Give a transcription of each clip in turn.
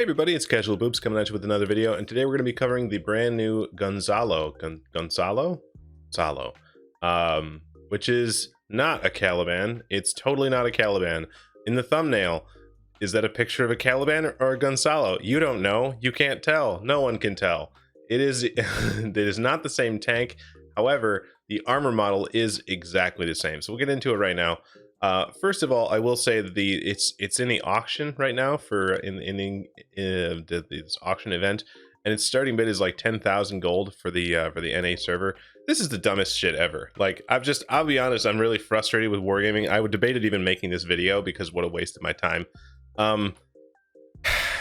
Hey everybody, it's Casual Boobs coming at you with another video, and today we're going to be covering the brand new Gonzalo, which is not a Caliban. It's totally not a Caliban. In the thumbnail, is that a picture of a Caliban or a Gonzalo? You don't know. You can't tell. No one can tell. It is, it is not the same tank. However, the armor model is exactly the same. So we'll get into it right now. First of all, I will say that it's in the auction right now for this auction event, and its starting bid is like 10,000 gold for the NA server. This is the dumbest shit ever. Like I'll be honest, I'm really frustrated with WarGaming. I would debated even making this video because what a waste of my time.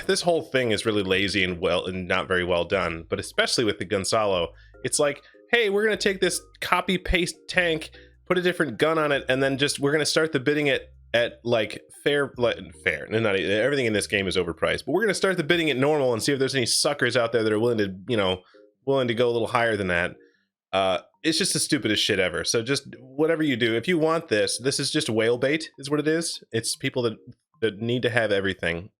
This whole thing is really lazy and not very well done, but especially with the Gonzalo, it's like, hey, we're gonna take this copy paste tank, put a different gun on it, and then we're gonna start the bidding at like fair. And not everything in this game is overpriced, but we're gonna start the bidding at normal and see if there's any suckers out there that are willing to go a little higher than that. It's just the stupidest shit ever. So just whatever you do, if you want this is just whale bait, is what it is. It's people that need to have everything.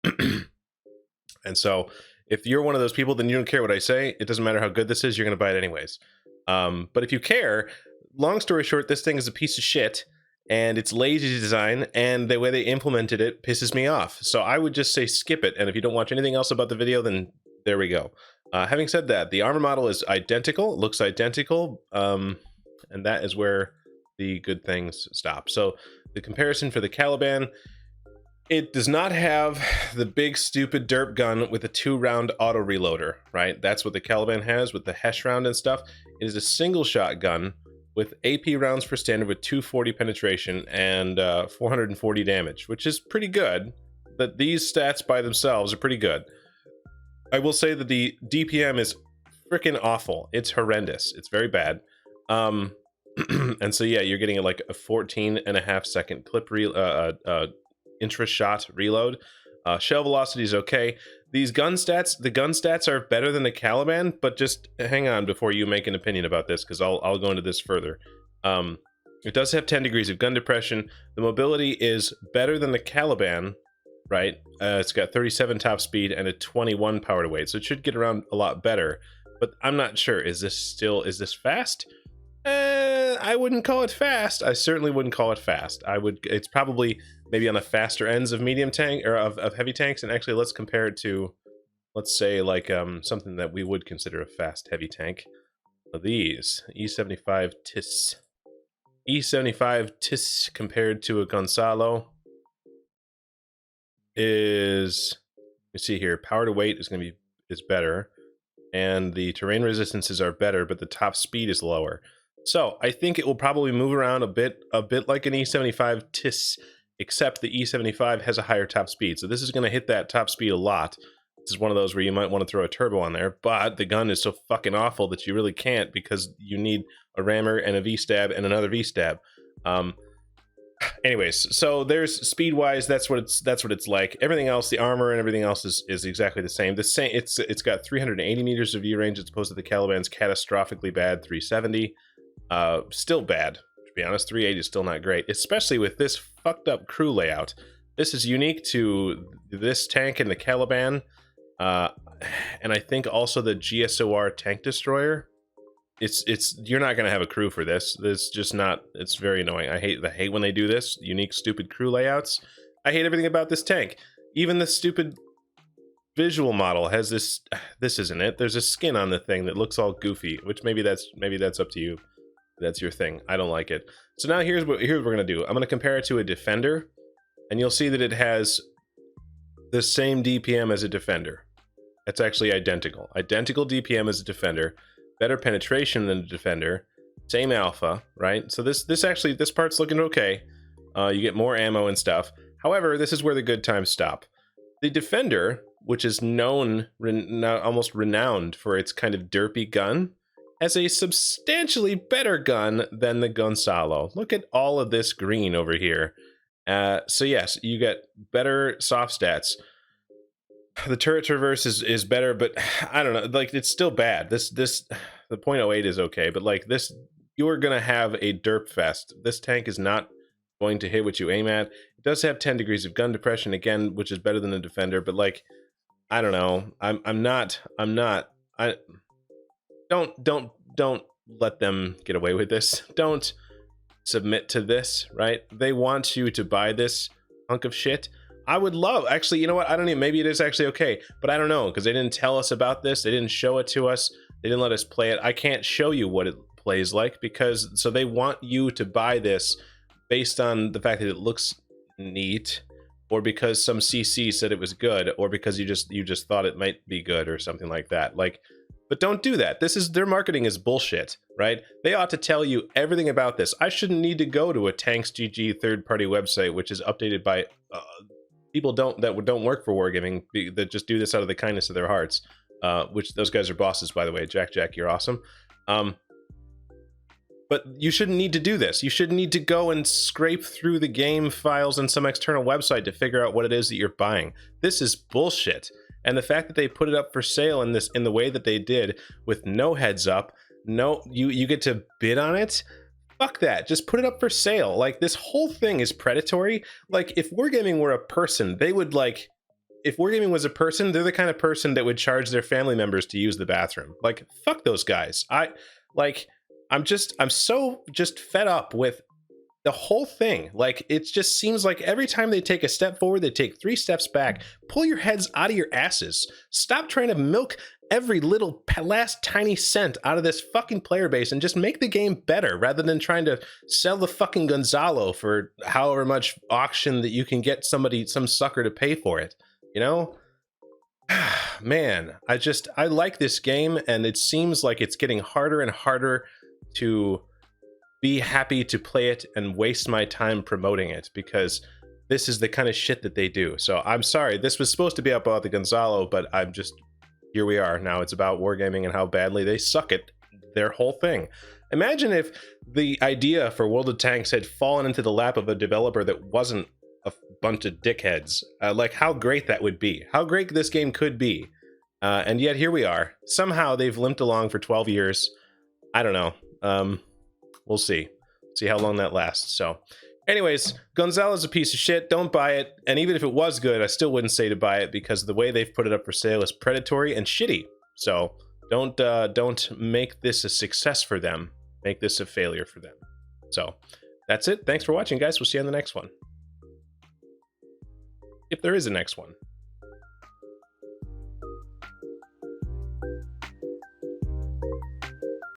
And so if you're one of those people, then you don't care what I say. It doesn't matter how good this is, you're gonna buy it anyways. But if you care, long story short, this thing is a piece of shit, and it's lazy design, and the way they implemented it pisses me off. So I would just say skip it, and if you don't watch anything else about the video, then there we go. Having said that, the armor model is identical, looks identical, and that is where the good things stop. So the comparison for the Caliban, it does not have the big stupid derp gun with a 2-round auto reloader, right? That's what the Caliban has with the Hesh round and stuff. It is a single shot gun with AP rounds for standard with 240 penetration and 440 damage, which is pretty good. But these stats by themselves are pretty good. I will say that the DPM is freaking awful. It's horrendous. It's very bad. And so yeah, you're getting like a 14.5 second clip intra-shot reload. Shell velocity is okay. The gun stats are better than the Caliban, but just hang on before you make an opinion about this, because I'll go into this further. It does have 10 degrees of gun depression. The mobility is better than the Caliban, right? It's got 37 top speed and a 21 power to weight, so it should get around a lot better. But I'm not sure. Is this fast? I wouldn't call it fast. I certainly wouldn't call it fast. It's probably maybe on the faster ends of medium tank or of heavy tanks. And actually, let's compare it to, let's say, like something that we would consider a fast heavy tank. These E75 TIS. E75 TIS compared to a Gonzalo is, let's see here, power to weight is better, and the terrain resistances are better, but the top speed is lower. So I think it will probably move around a bit like an E75 TIS, except the E75 has a higher top speed. So this is going to hit that top speed a lot. This is one of those where you might want to throw a turbo on there, but the gun is so fucking awful that you really can't, because you need a rammer and a V-stab and another V-stab. Anyways, so there's speed-wise, that's what it's like. Everything else, the armor and everything else is exactly the same. It's got 380 meters of view range as opposed to the Caliban's catastrophically bad 370. Still bad, to be honest. 380 is still not great, especially with this fucked up crew layout. This is unique to this tank and the Caliban, and I think also the GSOR tank destroyer. You're not gonna have a crew for this. This just not. It's very annoying. I hate when they do this unique stupid crew layouts. I hate everything about this tank. Even the stupid visual model has this. This isn't it. There's a skin on the thing that looks all goofy, which maybe that's up to you. That's your thing. I don't like it. So now here's what we're gonna do. I'm gonna compare it to a Defender, and you'll see that it has the same DPM as a Defender. It's actually identical. Identical DPM as a Defender. Better penetration than a Defender. Same alpha, right? So this part's looking okay. You get more ammo and stuff. However, this is where the good times stop. The Defender, which is almost renowned for its kind of derpy gun, has a substantially better gun than the Gonzalo. Look at all of this green over here. So yes, you get better soft stats. The turret traverse is better, but I don't know, like, it's still bad. The .08 is okay, but like this, you're gonna have a derp fest. This tank is not going to hit what you aim at. It does have 10 degrees of gun depression again, which is better than the Defender, but like, I don't know. I'm not. I don't let them get away with this. Don't submit to this, right? They want you to buy this hunk of shit. I would love, actually, you know what? I don't even, maybe it is actually okay, but I don't know, because they didn't tell us about this. They didn't show it to us. They didn't let us play it. I can't show you what it plays like, because, so they want you to buy this based on the fact that it looks neat, or because some CC said it was good, or because you just thought it might be good or something like that. Like, but don't do that. This is, their marketing is bullshit, right? They ought to tell you everything about this. I shouldn't need to go to a TanksGG third-party website, which is updated by people that don't work for WarGaming, that just do this out of the kindness of their hearts. Which those guys are bosses, by the way. Jack, you're awesome. But you shouldn't need to do this. You shouldn't need to go and scrape through the game files on some external website to figure out what it is that you're buying. This is bullshit. And the fact that they put it up for sale in the way that they did, with no heads up, no, you get to bid on it. Fuck that. Just put it up for sale. Like, this whole thing is predatory. Like, if WarGaming were a person, they would, like, if WarGaming was a person, they're the kind of person that would charge their family members to use the bathroom. Like, fuck those guys. I'm so just fed up with the whole thing. Like, it just seems like every time they take a step forward, they take 3 steps back. Pull your heads out of your asses. Stop trying to milk every little last tiny cent out of this fucking player base and just make the game better, rather than trying to sell the fucking Gonzalo for however much auction that you can get some sucker to pay for it. You know? Man, I like this game, and it seems like it's getting harder and harder to be happy to play it and waste my time promoting it, because this is the kind of shit that they do. So I'm sorry, this was supposed to be about the Gonzalo, but here we are. Now it's about WarGaming and how badly they suck at their whole thing. Imagine if the idea for World of Tanks had fallen into the lap of a developer that wasn't a bunch of dickheads. Like, how great that would be. How great this game could be. And yet here we are. Somehow they've limped along for 12 years. I don't know. We'll see. See how long that lasts. So anyways, Gonzalo's a piece of shit. Don't buy it. And even if it was good, I still wouldn't say to buy it, because the way they've put it up for sale is predatory and shitty. So don't make this a success for them. Make this a failure for them. So that's it. Thanks for watching, guys. We'll see you on the next one. If there is a next one.